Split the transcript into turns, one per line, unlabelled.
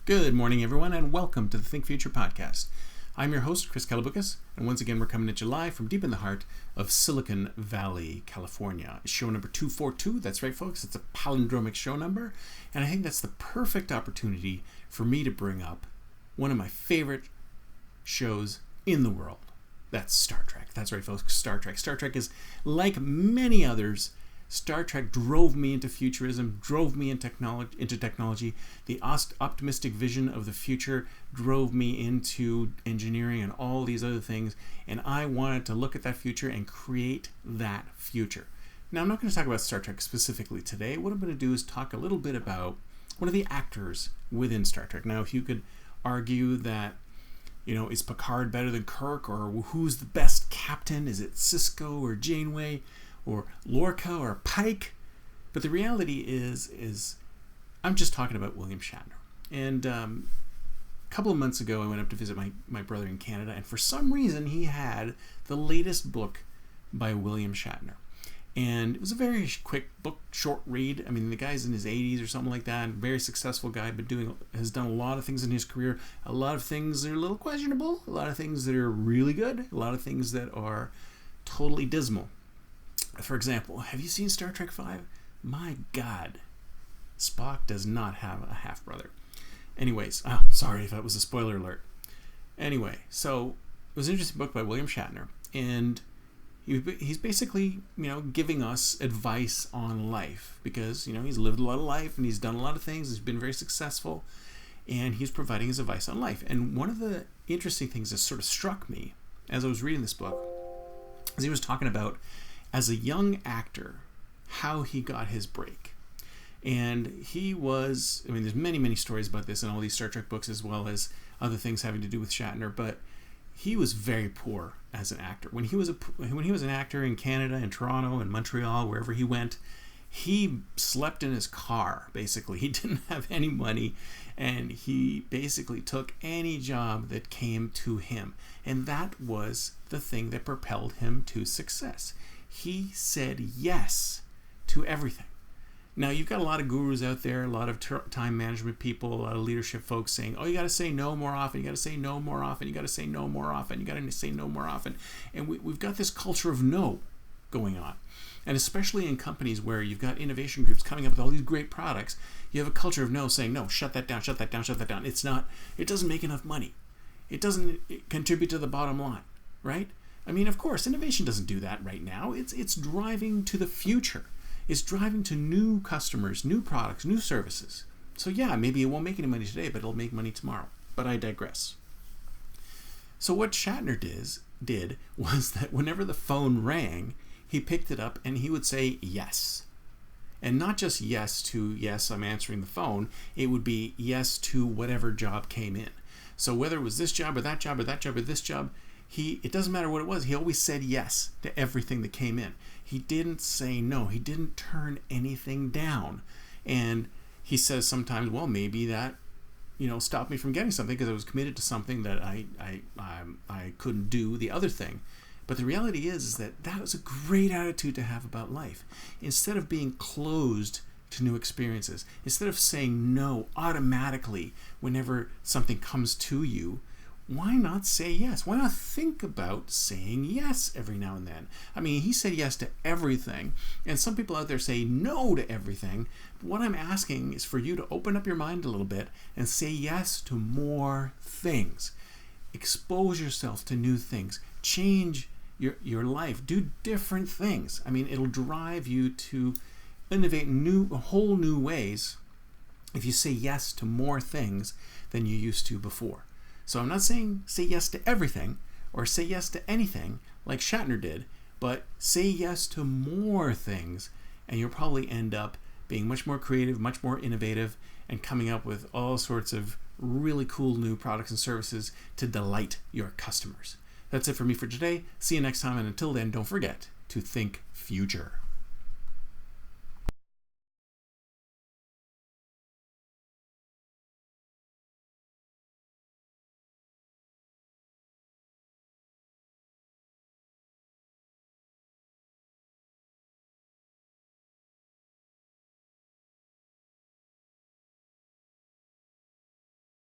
Good morning, everyone, and welcome to the Think Future podcast. I'm your host, Chris Kalabukas, and once again, we're coming at you live from deep in the heart of Silicon Valley, California. Show number 242, that's right, folks, it's a palindromic show number, and I think that's the perfect opportunity for me to bring up one of my favorite shows in the world. That's Star Trek. That's right, folks, Star Trek. Star Trek is, like many others, Star Trek drove me into futurism, drove me into technology. The optimistic vision of the future drove me into engineering and all these other things. And I wanted to look at that future and create that future. Now, I'm not going to talk about Star Trek specifically today. What I'm going to do is talk a little bit about one of the actors within Star Trek. Now, if you could argue that, is Picard better than Kirk, or who's the best captain? Is it Sisko or Janeway? Or Lorca or Pike? But the reality is I'm just talking about William Shatner. And a couple of months ago, I went up to visit my brother in Canada, and for some reason, he had the latest book by William Shatner. And it was a very quick book, short read. I mean, the guy's in his 80s or something like that. Very successful guy, but has done a lot of things in his career. A lot of things that are a little questionable. A lot of things that are really good. A lot of things that are totally dismal. For example, have you seen Star Trek V? My God, Spock does not have a half-brother. Anyways, sorry if that was a spoiler alert. Anyway, so it was an interesting book by William Shatner, and he's basically, giving us advice on life because, he's lived a lot of life and he's done a lot of things. He's been very successful, and he's providing his advice on life. And one of the interesting things that sort of struck me as I was reading this book is he was talking about, as a young actor, how he got his break. And he was, there's many stories about this in all these Star Trek books, as well as other things having to do with Shatner, but he was very poor as an actor. When he was an actor in Canada, in Toronto, in Montreal, wherever he went, he slept in his car, basically. He didn't have any money, and he basically took any job that came to him. And that was the thing that propelled him to success. He said yes to everything. Now, you've got a lot of gurus out there, a lot of time management people, a lot of leadership folks saying, you got to say no more often, you got to say no more often, you got to say no more often, you got to say no more often. And we've got this culture of no going on. And especially in companies where you've got innovation groups coming up with all these great products, you have a culture of no, saying no, shut that down, shut that down, shut that down. It doesn't make enough money. It doesn't contribute to the bottom line, right? Of course, innovation doesn't do that right now. It's driving to the future. It's driving to new customers, new products, new services. So yeah, maybe it won't make any money today, but it'll make money tomorrow. But I digress. So what Shatner did was that whenever the phone rang, he picked it up and he would say yes. And not just yes to, yes, I'm answering the phone. It would be yes to whatever job came in. So whether it was this job or that job or that job or this job, it doesn't matter what it was. He always said yes to everything that came in. He didn't say no. He didn't turn anything down. And he says sometimes, well, maybe that, stopped me from getting something because I was committed to something that I couldn't do the other thing. But the reality is that is a great attitude to have about life. Instead of being closed to new experiences, instead of saying no automatically whenever something comes to you, why not say yes? Why not think about saying yes every now and then? He said yes to everything, and some people out there say no to everything. But what I'm asking is for you to open up your mind a little bit and say yes to more things. Expose yourself to new things. Change your life. Do different things. It'll drive you to innovate whole new ways if you say yes to more things than you used to before. So I'm not saying say yes to everything or say yes to anything like Shatner did, but say yes to more things, and you'll probably end up being much more creative, much more innovative, and coming up with all sorts of really cool new products and services to delight your customers. That's it for me for today. See you next time, and until then, don't forget to think future.